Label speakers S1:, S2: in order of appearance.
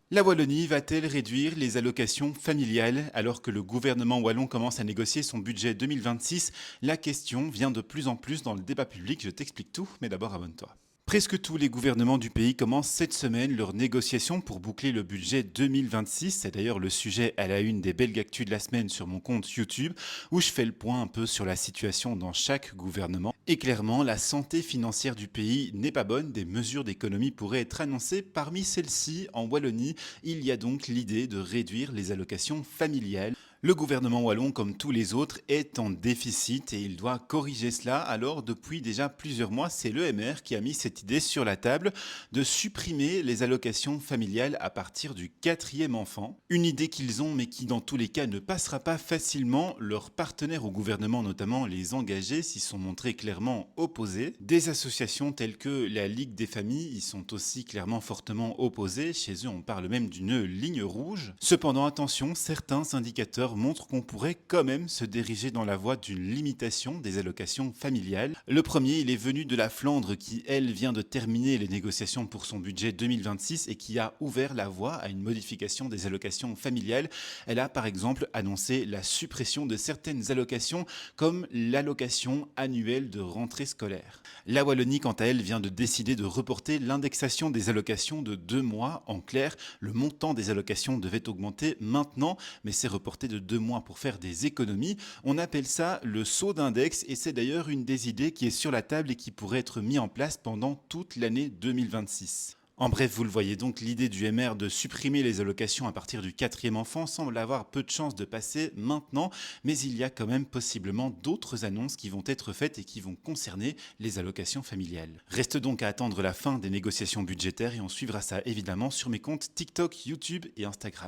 S1: La Wallonie va-t-elle réduire les allocations familiales alors que le gouvernement wallon commence à négocier son budget 2026? La question vient de plus en plus dans le débat public, je t'explique tout, mais d'abord abonne-toi. Presque tous les gouvernements du pays commencent cette semaine leurs négociations pour boucler le budget 2026. C'est d'ailleurs le sujet à la une des belles actus de la semaine sur mon compte YouTube, où je fais le point un peu sur la situation dans chaque gouvernement. Et clairement, la santé financière du pays n'est pas bonne. Des mesures d'économie pourraient être annoncées. Parmi celles-ci, en Wallonie, il y a donc l'idée de réduire les allocations familiales. Le gouvernement wallon, comme tous les autres, est en déficit et il doit corriger cela. Alors, depuis déjà plusieurs mois, c'est l'EMR qui a mis cette idée sur la table de supprimer les allocations familiales à partir du quatrième enfant. Une idée qu'ils ont, mais qui dans tous les cas ne passera pas facilement. Leurs partenaires au gouvernement, notamment les engagés, s'y sont montrés clairement opposés. Des associations telles que la Ligue des familles y sont aussi clairement fortement opposées. Chez eux, on parle même d'une ligne rouge. Cependant, attention, certains indicateurs montrent qu'on pourrait quand même se diriger dans la voie d'une limitation des allocations familiales. Le premier, il est venu de la Flandre qui, elle, vient de terminer les négociations pour son budget 2026 et qui a ouvert la voie à une modification des allocations familiales. Elle a par exemple annoncé la suppression de certaines allocations comme l'allocation annuelle de rentrée scolaire. La Wallonie, quant à elle, vient de décider de reporter l'indexation des allocations de 2 mois. En clair, le montant des allocations devait augmenter maintenant, mais c'est reporté de 2 mois pour faire des économies. On appelle ça le saut d'index et c'est d'ailleurs une des idées qui est sur la table et qui pourrait être mise en place pendant toute l'année 2026. En bref, vous le voyez donc, l'idée du MR de supprimer les allocations à partir du quatrième enfant semble avoir peu de chances de passer maintenant, mais il y a quand même possiblement d'autres annonces qui vont être faites et qui vont concerner les allocations familiales. Reste donc à attendre la fin des négociations budgétaires et on suivra ça évidemment sur mes comptes TikTok, YouTube et Instagram.